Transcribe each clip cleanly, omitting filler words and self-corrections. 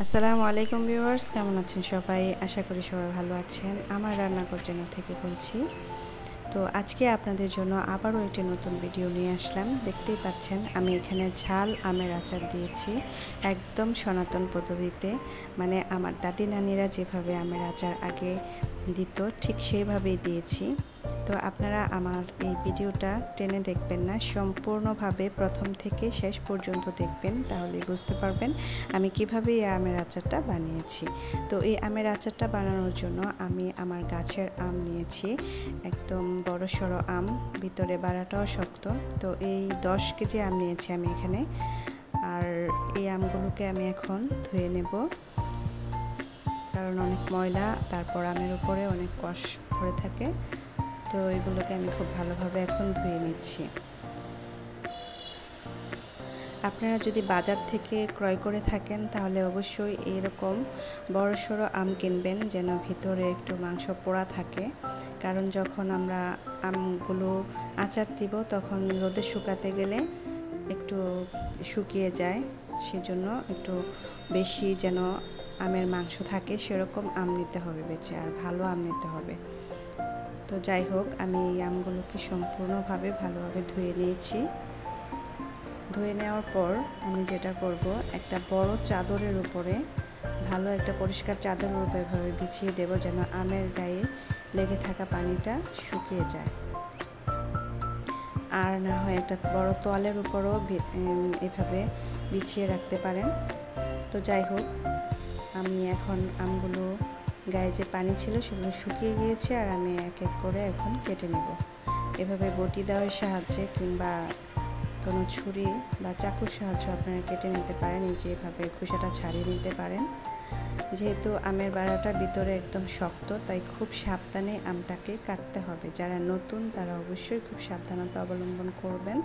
আসসালামু আলাইকুম ভিউয়ার্স, কেমন আছেন সবাই? আশা করি সবাই ভালো আছেন। আমার রান্নাঘর চ্যানেল থেকে বলছি। তো আজকে আপনাদের জন্য আবারও একটি নতুন ভিডিও নিয়ে আসলাম। দেখতেই পাচ্ছেন আমি এখানে ঝাল আমের আচার দিয়েছি, একদম সনাতন পদ্ধতিতে। মানে আমার দাদি নানিরা যেভাবে আমের আচার আগে দিত ঠিক সেইভাবেই দিয়েছি। তো আপনারা আমার এই ভিডিওটা টেনে দেখবেন না, সম্পূর্ণভাবে প্রথম থেকে শেষ পর্যন্ত দেখবেন, তাহলে বুঝতে পারবেন আমি কিভাবে এই আমের আচারটা বানিয়েছি। তো এই আমের আচারটা বানানোর জন্য আমি আমার গাছের আম নিয়েছি, একদম বড় সড়ো আম, ভিতরে বাড়াটাও শক্ত। তো এই 10 কেজি আম নিয়েছি আমি এখানে। আর এই আমগুলোকে আমি এখন ধুয়ে নেব, কারণ অনেক ময়লা, তারপর আমের উপরে অনেক কষ পড়ে থাকে। তো এগুলোকে আমি খুব ভালোভাবে এখন ধুয়ে নিচ্ছি। আপনারা যদি বাজার থেকে ক্রয় করে থাকেন তাহলে অবশ্যই এরকম বড়সড় আম কিনবেন, যেন ভিতরে একটু মাংস পোড়া থাকে। কারণ যখন আমরা আমগুলো আচার দিব তখন রোদে শুকাতে গেলে একটু শুকিয়ে যায়, সেজন্য একটু বেশি যেন আমের মাংস থাকে সেরকম আম নিতে হবে বেছে, আর ভালো আম নিতে হবে। তো যাই হোক, আমি এই আমগুলোকে সম্পূর্ণভাবে ভালোভাবে ধুয়ে নিয়েছি। ধুয়ে নেওয়ার পর আমি যেটা করব, একটা বড় চাদরের উপরে, ভালো একটা পরিষ্কার চাদরের উপরে এভাবে বিছিয়ে দেব, যেন আমের গায়ে লেগে থাকা পানিটা শুকিয়ে যায়। আর না হয় একটা বড় তোয়ালের উপরও এভাবে বিছিয়ে রাখতে পারেন। তো যাই হোক, আমি এখন আমগুলো গায়ে যে পানি ছিল সেগুলো শুকিয়ে গিয়েছে, আর আমি এক এক করে এখন কেটে নেব। এভাবে বটি দেওয়ার সাহায্যে কিংবা কোনো ছুরি বা চাকুর সাহায্যে আপনারা কেটে নিতে পারেন, এই যে এভাবে খোসাটা ছাড়িয়ে নিতে পারেন। যেহেতু আমের বাড়াটা ভিতরে একদম শক্ত, তাই খুব সাবধানে আমটাকে কাটতে হবে। যারা নতুন তারা অবশ্যই খুব সাবধানতা অবলম্বন করবেন।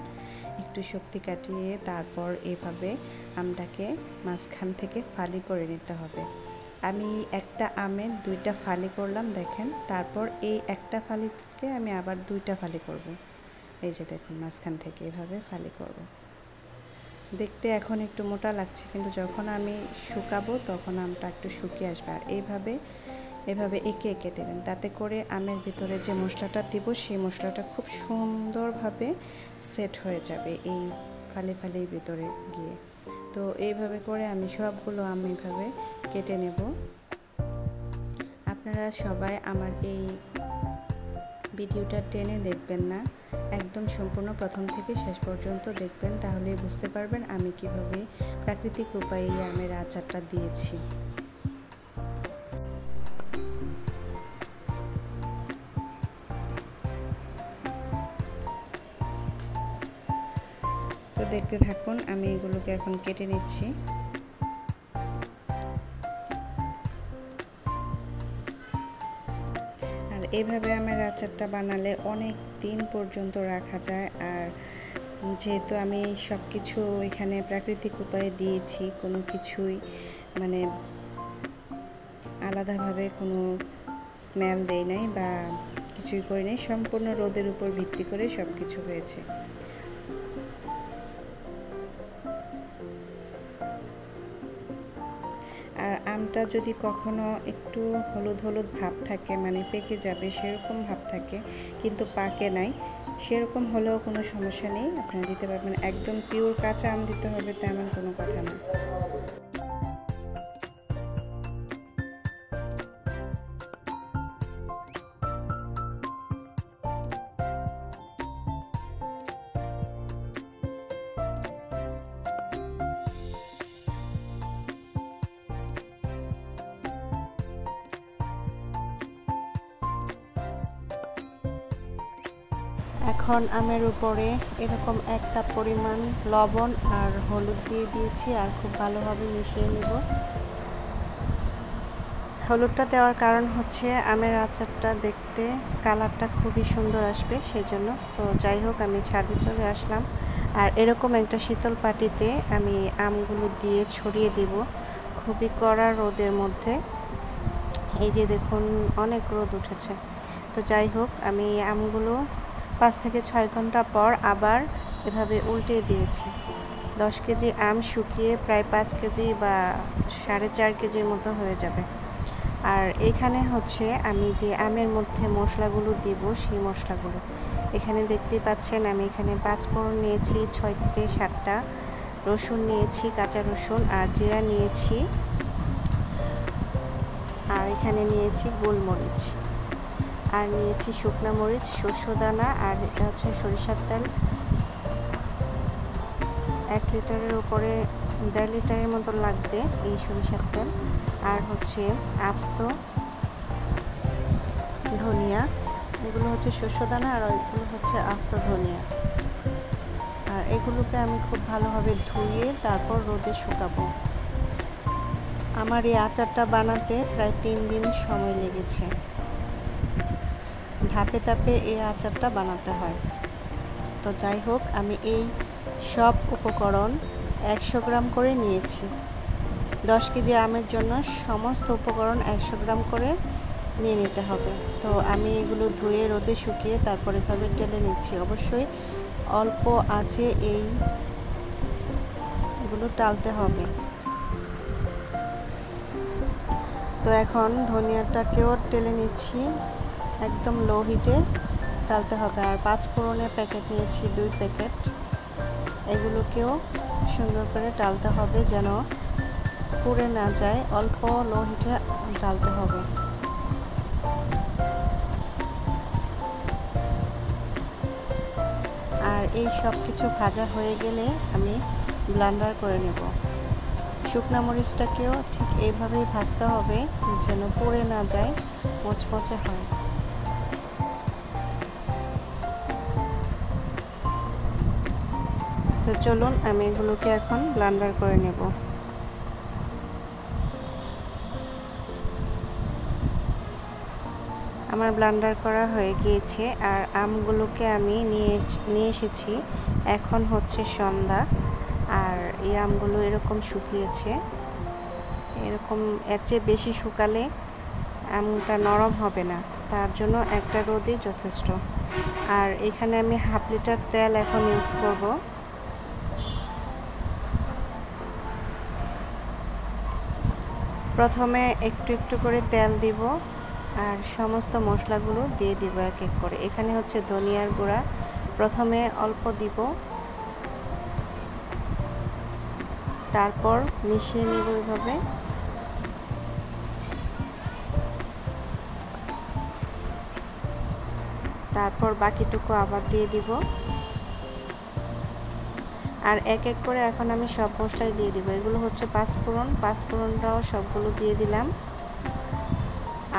একটু শক্তি কাটিয়ে তারপর এভাবে আমটাকে মাঝখান থেকে ফালি করে নিতে হবে। আমি একটা আমের 2টা ফালি করলাম, দেখেন। তারপর এই একটা ফালি থেকে আমি আবার 2টা ফালি করব। এই যে দেখুন, মাঝখান থেকে এভাবে ফালি করব। দেখতে এখন একটু মোটা লাগছে, কিন্তু যখন আমি শুকাবো তখন আমটা একটু শুকিয়ে আসবে। আর এভাবে এঁকে এঁকে দেবেন, তাতে করে আমের ভিতরে যে মশলাটা দিব সেই মশলাটা খুব সুন্দরভাবে সেট হয়ে যাবে এই ফালি ফালির ভিতরে গিয়ে। তো এইভাবে করে আমি সবগুলো আম এইভাবে কেটে নেব। আপনারা সবাই আমার এই ভিডিওটা টেনে দেখবেন না, একদম সম্পূর্ণ প্রথম থেকে শেষ পর্যন্ত দেখবেন, তাহলে বুঝতে পারবেন আমি কিভাবে প্রাকৃতিক উপায়ে আমের আচারটা দিয়েছি। তো দেখতে থাকুন, আমি এগুলোকে এখন কেটে নিচ্ছি। আর এভাবে আমের আচারটা বানালে অনেক দিন পর্যন্ত রাখা যায়। আর যেহেতু আমি সব কিছু এখানে প্রাকৃতিক উপায়ে দিয়েছি, কোনো কিছুই মানে আলাদাভাবে কোনো স্মেল দেই নাই বা কিছুই করি নাই, সম্পূর্ণ রোদের উপর ভিত্তি করে সব কিছু হয়েছে। আর আমটা যদি কখনো একটু হলুদ হলুদ ভাব থাকে, মানে পেকে যাবে সেরকম ভাব থাকে কিন্তু পাকে নাই, সেরকম হলেও কোনো সমস্যা নেই, আপনারা দিতে পারবেন। একদম পিওর কাঁচা আম দিতে হবে তেমন কোনো কথা না। এখন আমের উপরে এরকম 1 কাপ পরিমাণ লবণ আর হলুদ দিয়ে দিয়েছি, আর খুব ভালোভাবে মিশিয়ে নেব। হলুদটা দেওয়ার কারণ হচ্ছে আমের আচারটা দেখতে কালারটা খুবই সুন্দর আসবে সেজন্য। তো যাই হোক, আমি ছাদে চলে আসলাম, আর এরকম একটা শীতল পাটিতে আমি আমগুলো দিয়ে ছড়িয়ে দেব খুবই কড়া রোদের মধ্যে। এই যে দেখুন, অনেক রোদ উঠেছে। তো যাই হোক, আমি আমগুলো 5 থেকে 6 ঘন্টা পর আবার এভাবে উল্টে দিয়েছি। 10 কেজি আম শুকিয়ে প্রায় 5 কেজি বা 4.5 কেজির মতো হয়ে যাবে। আর এখানে হচ্ছে আমি যে আমের মধ্যে মশলাগুলো দিব সেই মশলাগুলো এখানে দেখতেই পাচ্ছেন। আমি এখানে 5 ফোড়ন নিয়েছি, 6 থেকে 7টা রসুন নিয়েছি, কাঁচা রসুন, আর জিরা নিয়েছি, আর এখানে নিয়েছি গোলমরিচ, আর নিয়েছি শুকনো মরিচ, শস্য দানা, আর এটা হচ্ছে সরিষার তেল। 1 লিটারের উপরে 1.5 লিটারের মতো লাগবে এই সরিষার তেল। আর হচ্ছে আস্ত ধনিয়া, এগুলো হচ্ছে শস্য দানা আর এগুলো হচ্ছে আস্ত ধনিয়া। আর এগুলোকে আমি খুব ভালোভাবে ধুয়ে তারপর রোদে শুকাবো। আমার এই আচারটা বানাতে প্রায় 3 দিন সময় লেগেছে। ধাপে ধাপে এই আচারটা বানাতে হয়। তো যাই হোক, আমি এই সব উপকরণ 100 গ্রাম করে নিয়েছি। 10 কেজি আমের জন্য সমস্ত উপকরণ 100 গ্রাম করে নিয়ে নিতে হবে। তো আমি এগুলো ধুয়ে রোদে শুকিয়ে তারপর এভাবে ঢেলে নিচ্ছি। অবশ্যই অল্প আঁচে এইগুলো টালতে হবে। তো এখন ধনিয়াটাকেও টেলে নিচ্ছি, একদম লো হিটে টালতে হবে। আর 5 ফোড়নের প্যাকেট নিয়েছি 2 প্যাকেট, এগুলোকেও সুন্দর করে টালতে হবে যেন পুড়ে না যায়। অল্প লো হিটে টালতে হবে। আর এই সব কিছু ভাজা হয়ে গেলে আমি ব্লেন্ডার করে নেব। শুকনো মরিচটাকেও ঠিক এইভাবেই ভাজতে হবে যেন পুড়ে না যায়, মচমচে হয়। তো চলুন আমি এগুলোকে এখন ব্লেন্ডার করে নেব। আমার ব্লেন্ডার করা হয়ে গিয়েছে। আর আমগুলোকে আমি নিয়ে এসেছি। এখন হচ্ছে সন্ধ্যা, আর এই আমগুলো এরকম শুকিয়েছে। এরকম এর চেয়ে বেশি শুকালে আমটা নরম হবে না, তার জন্য একটা রোদই যথেষ্ট। আর এখানে আমি 1/2 লিটার তেল এখন ইউজ করব। প্রথমে একটু একটু করে তেল দিব আর সমস্ত মশলাগুলো দিয়ে দিব এক এক করে। এখানে হচ্ছে ধনিয়ার গুঁড়া প্রথমে অল্প দিব, তারপর মিশিয়ে নিব এভাবে। তারপর বাকিটুকু আবার দিয়ে দিব। আর এক এক করে এখন আমি সব মশলাই দিয়ে দিব। এগুলো হচ্ছে 5 ফোড়ন, 5 ফোড়নটাও সবগুলো দিয়ে দিলাম।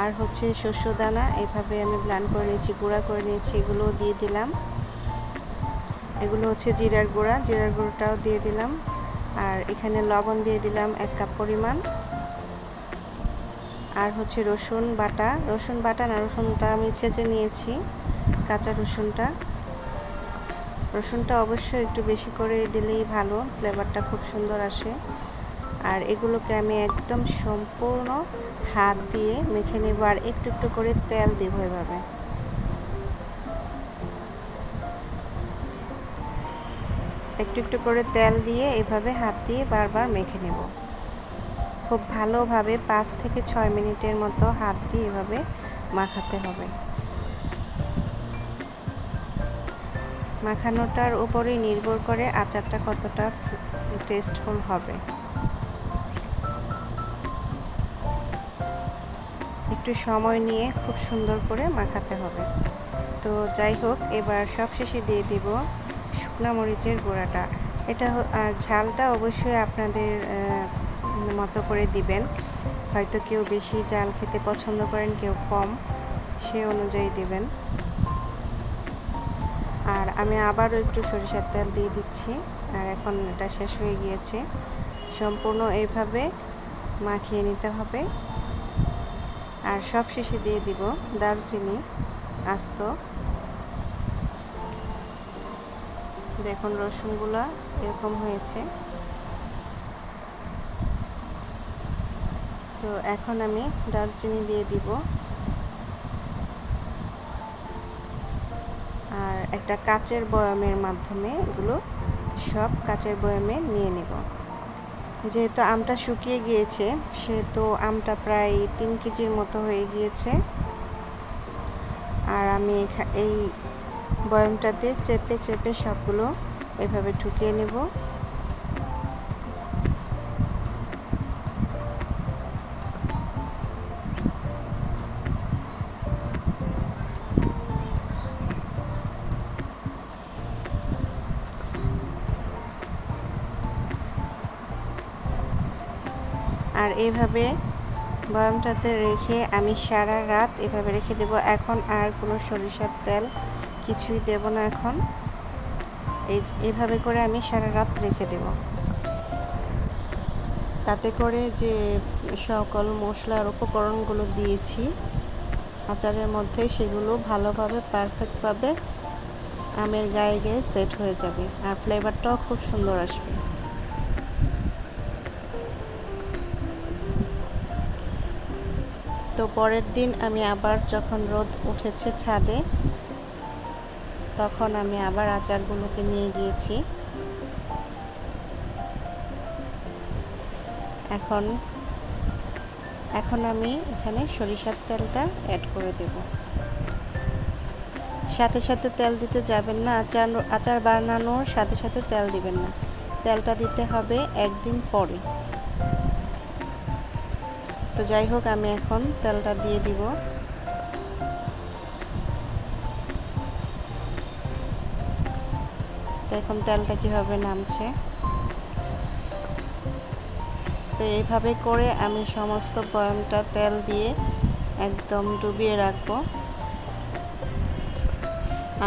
আর হচ্ছে শস্য দানা, এভাবে আমি ব্লেন্ড করে নিয়েছি, গুঁড়া করে নিয়েছি, এগুলোও দিয়ে দিলাম। এগুলো হচ্ছে জিরার গুঁড়া, জিরার গুঁড়োটাও দিয়ে দিলাম। আর এখানে লবণ দিয়ে দিলাম 1 কাপ পরিমাণ। আর হচ্ছে রসুন বাটা না, রসুনটা আমি ছেঁচে নিয়েছি, কাঁচা রসুনটা অবশ্যই একটু বেশি করে দিলেই ভালো, ফ্লেভারটা খুব সুন্দর আসে। আর এগুলোকে আমি একদম সম্পূর্ণ হাত দিয়ে মেখে নেব। আর একটু একটু করে তেল দেব এভাবে। একটু একটু করে তেল দিয়ে এভাবে হাত দিয়ে বারবার মেখে নেব। খুব ভালোভাবে 5 থেকে 6 মিনিটের মতো হাত দিয়ে এভাবে মাখাতে হবে। মাখানোটার উপরেই নির্ভর করে আচারটা কতটা টেস্টফুল হবে। একটু সময় নিয়ে খুব সুন্দর করে মাখাতে হবে। তো যাই হোক, এবার সবশেষে দিয়ে দিব শুকনো মরিচের গুঁড়াটা। এটা আর ঝালটা অবশ্যই আপনাদের মতো করে দিবেন। হয়তো কেউ বেশি ঝাল খেতে পছন্দ করেন, কেউ কম, সে অনুযায়ী দিবেন। আর আমি আবারও একটু সরিষার তেল দিয়ে দিচ্ছি। আর এখন এটা শেষ হয়ে গিয়েছে। সম্পূর্ণ এইভাবে মাখিয়ে নিতে হবে। আর সবশেষে দিয়ে দিব দারুচিনি আস্ত। দেখুন রসুনগুলা এরকম হয়েছে। তো এখন আমি দারুচিনি দিয়ে দিব। আর একটা কাচের বয়ামের মাধ্যমে এগুলো সব কাচের বয়ামে নিয়ে নেব। যেহেতু আমটা শুকিয়ে গিয়েছে সেহেতু আমটা প্রায় 3 কেজির মতো হয়ে গিয়েছে। আর আমি এই বয়ামটাতে চেপে চেপে সবগুলো এভাবে ঢুকিয়ে নেব। আর এইভাবে বয়ামটাতে রেখে আমি সারা রাত এভাবে রেখে দেব। এখন আর কোনো সরিষার তেল কিছুই দেব না। এখন এইভাবে করে আমি সারা রাত রেখে দেব। তাতে করে যে সকল মশলার উপকরণগুলো দিয়েছি আচারের মধ্যে সেগুলো ভালোভাবে পারফেক্টভাবে আমের গায়ে গায়ে সেট হয়ে যাবে আর ফ্লেভারটাও খুব সুন্দর আসবে। তো পরের দিন আমি আবার যখন রোদ উঠেছে ছাদে তখন আমি আবার আচারগুলোকে নিয়ে গিয়েছি। এখন আমি এখানে সরিষার তেলটা অ্যাড করে দেব। সাথে সাথে তেল দিতে যাবেন না, আচার বানানোর সাথে সাথে তেল দিবেন না, তেলটা দিতে হবে একদিন পরে। তো যাই হোক আমি এখন তেলটা দিয়ে দিব। তো এখন তেলটা কিভাবে নামছে। তো এইভাবে করে আমি সমস্ত বয়ামটা তেল দিয়ে একদম ডুবিয়ে রাখবো।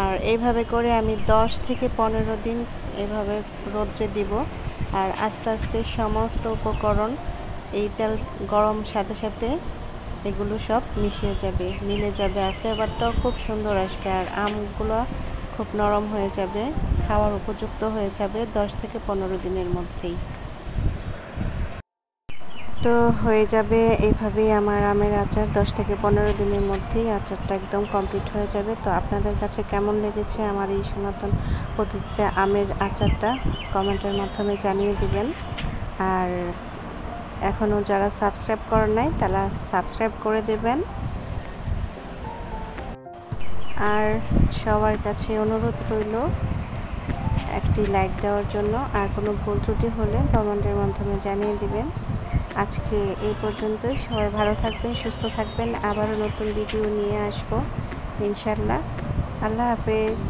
আর এইভাবে করে আমি 10 থেকে 15 দিন এভাবে রোদ্রে দিব। আর আস্তে আস্তে সমস্ত উপকরণ এই তেল গরম সাথে সাথে এগুলো সব মিলে যাবে আর ফ্লেভারটাও খুব সুন্দর আসবে আর আমগুলো খুব নরম হয়ে যাবে, খাওয়ার উপযুক্ত হয়ে যাবে 10 থেকে 15 দিনের মধ্যেই। তো হয়ে যাবে এইভাবেই আমার আমের আচার 10 থেকে 15 দিনের মধ্যেই আচারটা একদম কমপ্লিট হয়ে যাবে। তো আপনাদের কাছে কেমন লেগেছে আমার এই সনাতন পদ্ধতিতে আমের আচারটা কমেন্টের মাধ্যমে জানিয়ে দিবেন। আর এখনও যারা সাবস্ক্রাইব করেন নাই তারা সাবস্ক্রাইব করে দেবেন। আর সবার কাছে অনুরোধ রইল একটি লাইক দেওয়ার জন্য। আর কোনো ভুল ত্রুটি হলে কমেন্টের মাধ্যমে জানিয়ে দিবেন। আজকে এই পর্যন্তই। সবাই ভালো থাকবেন, সুস্থ থাকবেন। আবারও নতুন ভিডিও নিয়ে আসবো ইনশাল্লাহ। আল্লাহ হাফেজ।